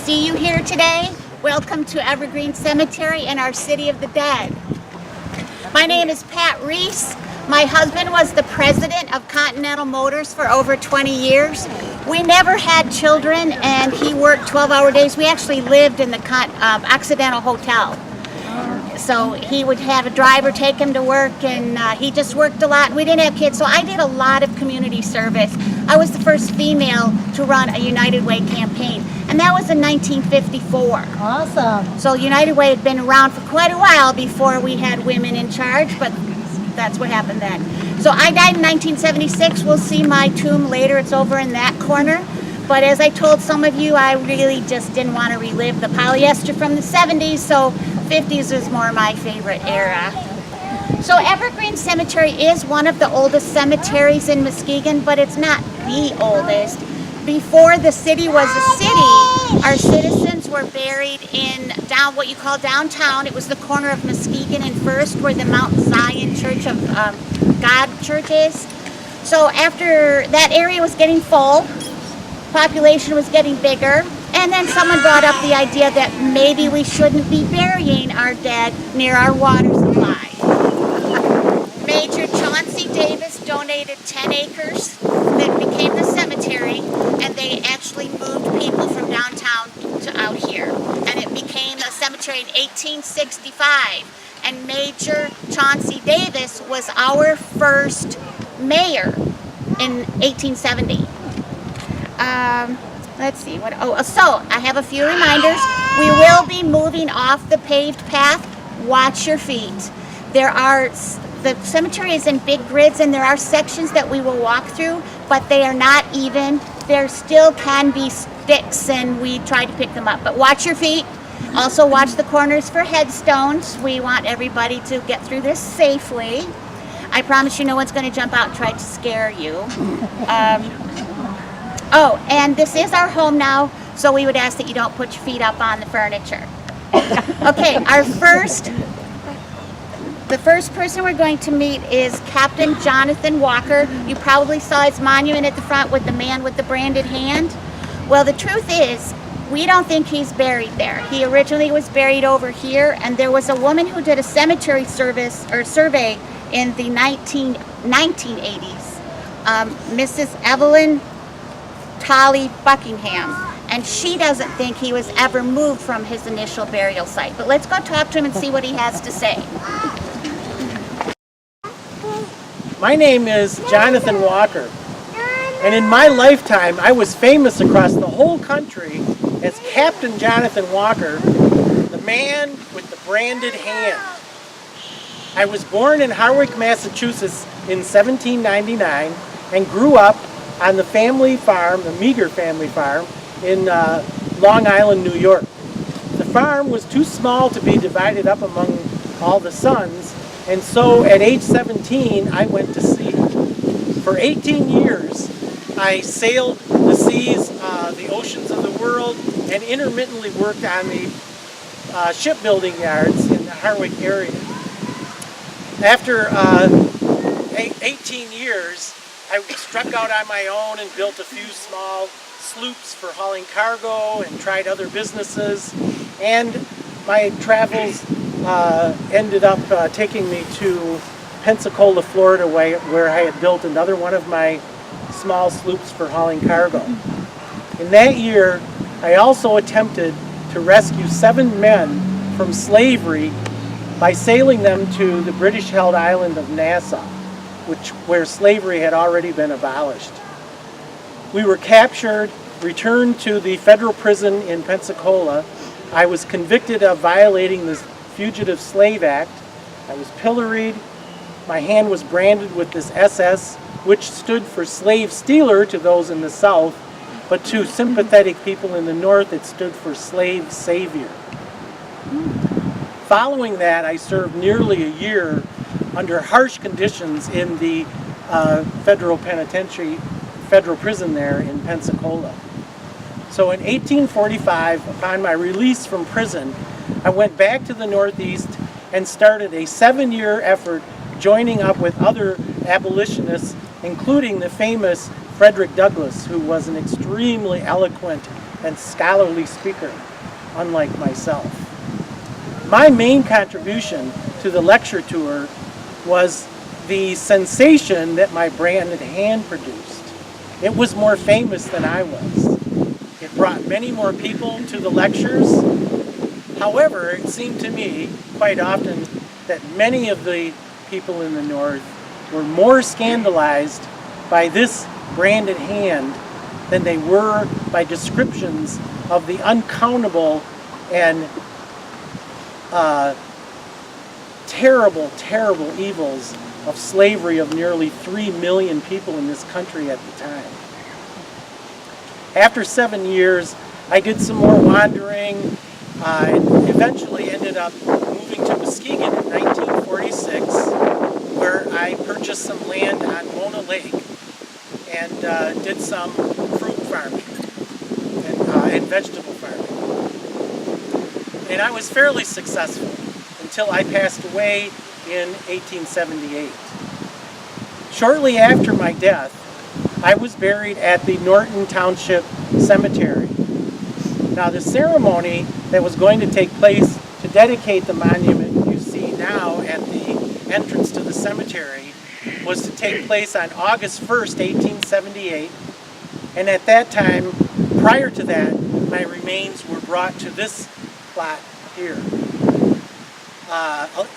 See you here today. Welcome to Evergreen Cemetery in our City of the Dead. My name is Pat Reese. My husband was the president of Continental Motors for over 20 years. We never had children and he worked 12-hour days. We actually lived in the Occidental Hotel. So he would have a driver take him to work, and he just worked a lot. We didn't have kids, so I did a lot of community service. I was the first female to run a United Way campaign, and that was in 1954. Awesome. So United Way had been around for quite a while before we had women in charge, but that's what happened then. So I died in 1976. We'll see my tomb later. It's over in that corner. But as I told some of you, I really just didn't want to relive the polyester from the 70s, so 50s is more my favorite era. So Evergreen Cemetery is one of the oldest cemeteries in Muskegon, but it's not the oldest. Before the city was a city, our citizens were buried in what you call downtown. It was the corner of Muskegon and First, where the Mount Zion Church of God Church is. So after that area was getting full, population was getting bigger, and then someone brought up the idea that maybe we shouldn't be burying our dead near our water supply. Major Chauncey Davis donated 10 acres that became the cemetery, and they actually moved people from downtown to out here, and it became a cemetery in 1865, and Major Chauncey Davis was our first mayor in 1870. Let's see what. So I have a few reminders. We will be moving off the paved path. Watch your feet. The cemetery is in big grids, and there are sections that we will walk through, but they are not even. There still can be sticks, and we try to pick them up. But watch your feet. Also watch the corners for headstones. We want everybody to get through this safely. I promise you no one's going to jump out and try to scare you. Oh, and this is our home now, so we would ask that you don't put your feet up on the furniture. Okay, the first person we're going to meet is Captain Jonathan Walker. You probably saw his monument at the front with the man with the branded hand. Well, the truth is, we don't think he's buried there. He originally was buried over here, and there was a woman who did a cemetery survey in the 1980s, Mrs. Evelyn Tolly Buckingham, and she doesn't think he was ever moved from his initial burial site. But let's go talk to him and see what he has to say. My name is Jonathan Walker, and in my lifetime I was famous across the whole country as Captain Jonathan Walker, the man with the branded hand. I was born in Harwick, Massachusetts in 1799 and grew up on the family farm, the Meager family farm, in Long Island, New York. The farm was too small to be divided up among all the sons, and so at age 17 I went to sea. For 18 years I sailed the seas, the oceans of the world, and intermittently worked on the shipbuilding yards in the Harwick area. After 18 years, I struck out on my own and built a few small sloops for hauling cargo and tried other businesses, and my travels ended up taking me to Pensacola, Florida, where I had built another one of my small sloops for hauling cargo. In that year, I also attempted to rescue 7 men from slavery by sailing them to the British-held island of Nassau, where slavery had already been abolished. We were captured, returned to the federal prison in Pensacola. I was convicted of violating the Fugitive Slave Act. I was pilloried. My hand was branded with this SS, which stood for slave stealer to those in the South, but to sympathetic people in the North, it stood for slave savior. Following that, I served nearly a year under harsh conditions in the federal penitentiary, federal prison there in Pensacola. So in 1845, upon my release from prison, I went back to the Northeast and started a 7-year effort joining up with other abolitionists, including the famous Frederick Douglass, who was an extremely eloquent and scholarly speaker, unlike myself. My main contribution to the lecture tour was the sensation that my branded hand produced. It was more famous than I was. It brought many more people to the lectures. However, it seemed to me quite often that many of the people in the North were more scandalized by this branded hand than they were by descriptions of the uncountable and terrible, terrible evils of slavery of nearly 3 million people in this country at the time. After 7 years, I did some more wandering and eventually ended up moving to Muskegon in 1946, where I purchased some land on Mona Lake and did some fruit farming and vegetable farming. And I was fairly successful until I passed away in 1878. Shortly after my death, I was buried at the Norton Township Cemetery. Now, the ceremony that was going to take place to dedicate the monument you see now at the entrance to the cemetery was to take place on August 1st, 1878. And at that time, prior to that, my remains were brought to this plot here.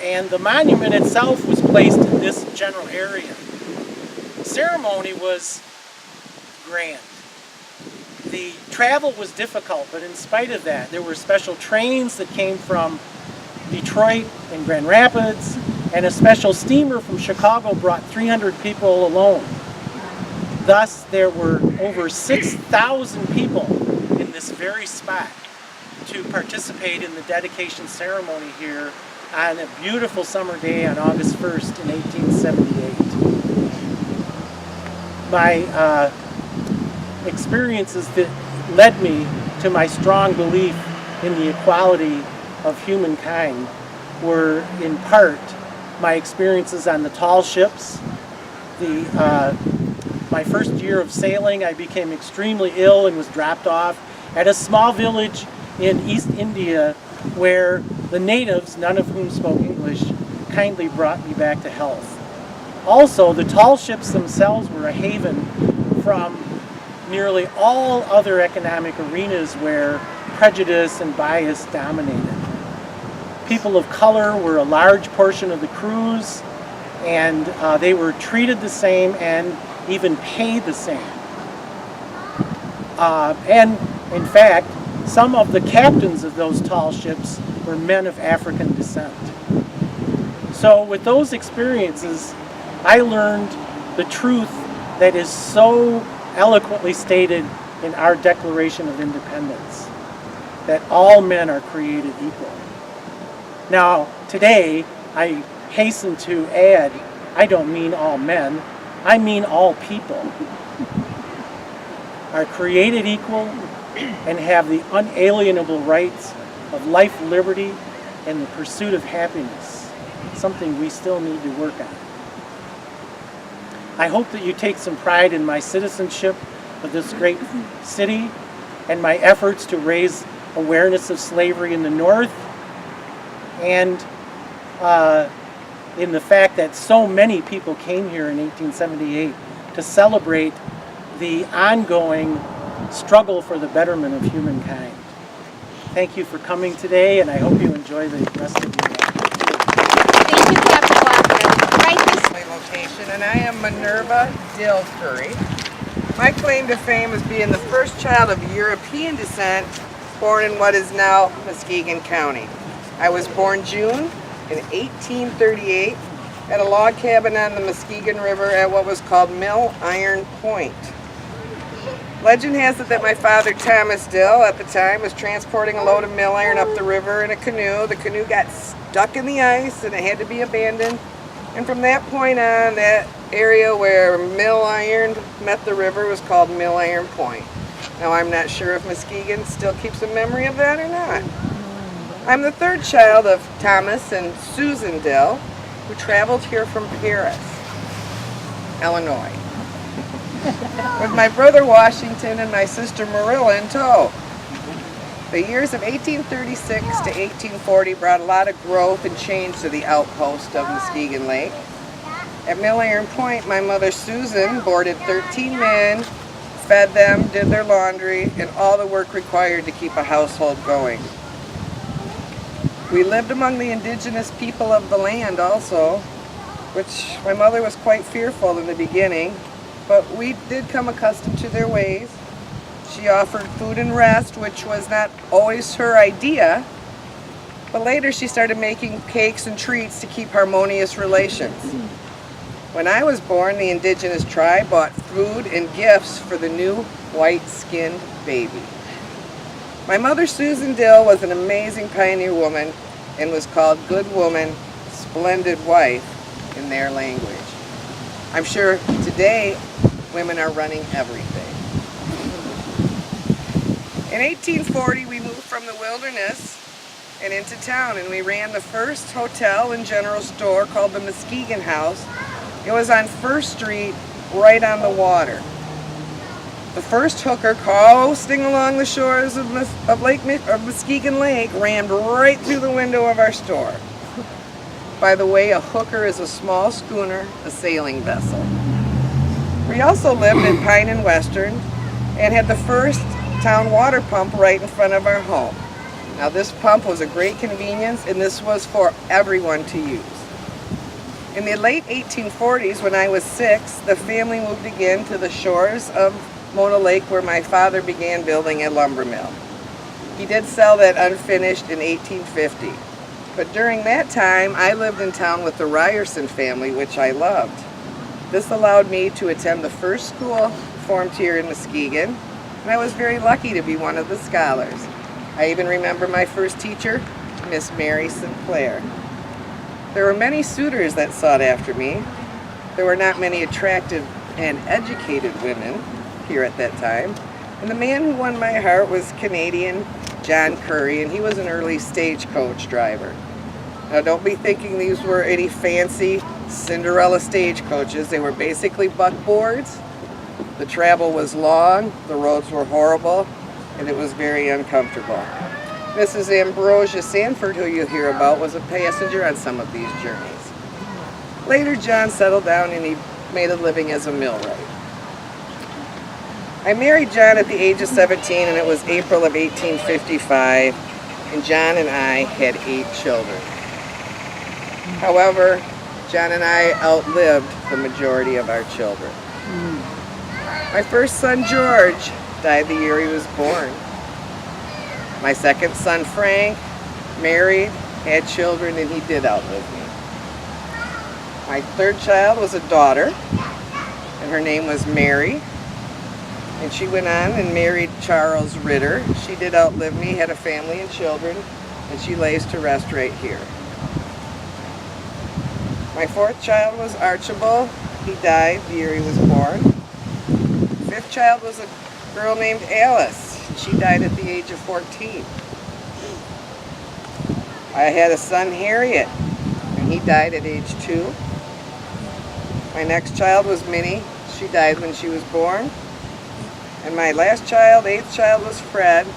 And the monument itself was placed in this general area. The ceremony was grand. The travel was difficult, but in spite of that, there were special trains that came from Detroit and Grand Rapids, and a special steamer from Chicago brought 300 people alone. Thus, there were over 6,000 people in this very spot to participate in the dedication ceremony here on a beautiful summer day on August 1st in 1878. My experiences that led me to my strong belief in the equality of humankind were in part my experiences on the tall ships. My first year of sailing, I became extremely ill and was dropped off at a small village in East India where the natives, none of whom spoke English, kindly brought me back to health. Also, the tall ships themselves were a haven from nearly all other economic arenas where prejudice and bias dominated. People of color were a large portion of the crews, and they were treated the same and even paid the same. And in fact, some of the captains of those tall ships were men of African descent. So with those experiences, I learned the truth that is so eloquently stated in our Declaration of Independence, that all men are created equal. Now, today, I hasten to add, I don't mean all men, I mean all people are created equal and have the unalienable rights of life, liberty, and the pursuit of happiness, something we still need to work on. I hope that you take some pride in my citizenship of this great city and my efforts to raise awareness of slavery in the North, and in the fact that so many people came here in 1878 to celebrate the ongoing struggle for the betterment of humankind. Thank you for coming today, and I hope you enjoy the rest of your day. Thank you, Dr. Walker. Right this My location, and I am Minerva Dillsbury. My claim to fame is being the first child of European descent born in what is now Muskegon County. I was born June in 1838 at a log cabin on the Muskegon River at what was called Mill Iron Point. Legend has it that my father, Thomas Dill, at the time was transporting a load of mill iron up the river in a canoe. The canoe got stuck in the ice and it had to be abandoned. And from that point on, that area where mill iron met the river was called Mill Iron Point. Now, I'm not sure if Muskegon still keeps a memory of that or not. I'm the third child of Thomas and Susan Dill, who traveled here from Paris, Illinois, with my brother Washington and my sister Marilla in tow. The years of 1836 to 1840 brought a lot of growth and change to the outpost of Muskegon Lake. At Mill Iron Point, my mother Susan boarded 13 men, fed them, did their laundry, and all the work required to keep a household going. We lived among the indigenous people of the land also, which my mother was quite fearful in the beginning, but we did come accustomed to their ways. She offered food and rest, which was not always her idea, but later she started making cakes and treats to keep harmonious relations. When I was born, the indigenous tribe bought food and gifts for the new white-skinned baby. My mother, Susan Dill, was an amazing pioneer woman and was called good woman, splendid wife in their language. I'm sure today women are running everything. In 1840, we moved from the wilderness and into town, and we ran the first hotel and general store called the Muskegon House. It was on First Street, right on the water. The first hooker coasting along the shores of Muskegon Lake rammed right through the window of our store. By the way, a hooker is a small schooner, a sailing vessel. We also lived in Pine and Western and had the first town water pump right in front of our home. Now this pump was a great convenience, and this was for everyone to use. In the late 1840s, when I was 6, the family moved again to the shores of Mona Lake, where my father began building a lumber mill. He did sell that unfinished in 1850. But during that time, I lived in town with the Ryerson family, which I loved. This allowed me to attend the first school formed here in Muskegon, and I was very lucky to be one of the scholars. I even remember my first teacher, Miss Mary Sinclair. There were many suitors that sought after me. There were not many attractive and educated women here at that time. And the man who won my heart was Canadian John Curry, and he was an early stagecoach driver. Now don't be thinking these were any fancy Cinderella stagecoaches. They were basically buckboards. The travel was long, the roads were horrible, and it was very uncomfortable. Mrs. Ambrosia Sanford, who you'll hear about, was a passenger on some of these journeys. Later, John settled down and he made a living as a millwright. I married John at the age of 17, and it was April of 1855, and John and I had 8 children. However, John and I outlived the majority of our children. My first son, George, died the year he was born. My second son, Frank, married, had children, and he did outlive me. My third child was a daughter, and her name was Mary. And she went on and married Charles Ritter. She did outlive me, had a family and children, and she lays to rest right here. My fourth child was Archibald. He died the year he was born. Fifth child was a girl named Alice. She died at the age of 14. I had a son, Harriet, and he died at age 2. My next child was Minnie. She died when she was born. And my last child, 8th child, was Fred,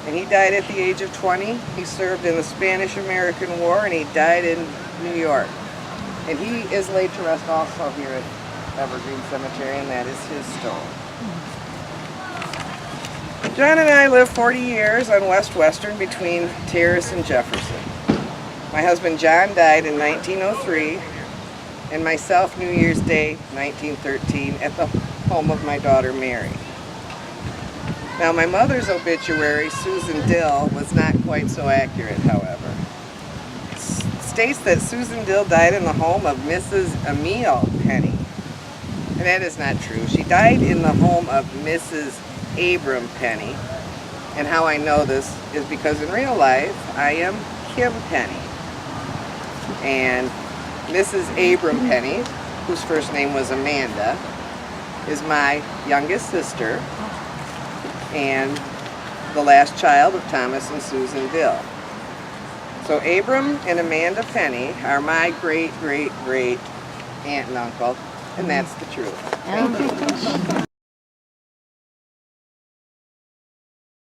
and he died at the age of 20. He served in the Spanish-American War, and he died in New York. And he is laid to rest also here at Evergreen Cemetery, and that is his stone. John and I lived 40 years on West Western between Terrace and Jefferson. My husband John died in 1903, and myself New Year's Day 1913 at the home of my daughter Mary. Now my mother's obituary, Susan Dill, was not quite so accurate, however. It states that Susan Dill died in the home of Mrs. Emile Penny. And that is not true. She died in the home of Mrs. Abram Penny. And how I know this is because in real life, I am Kim Penny. And Mrs. Abram Penny, whose first name was Amanda, is my youngest sister and the last child of Thomas and Susan Dill. So Abram and Amanda Penny are my great, great, great aunt and uncle, and that's the truth. Thank you.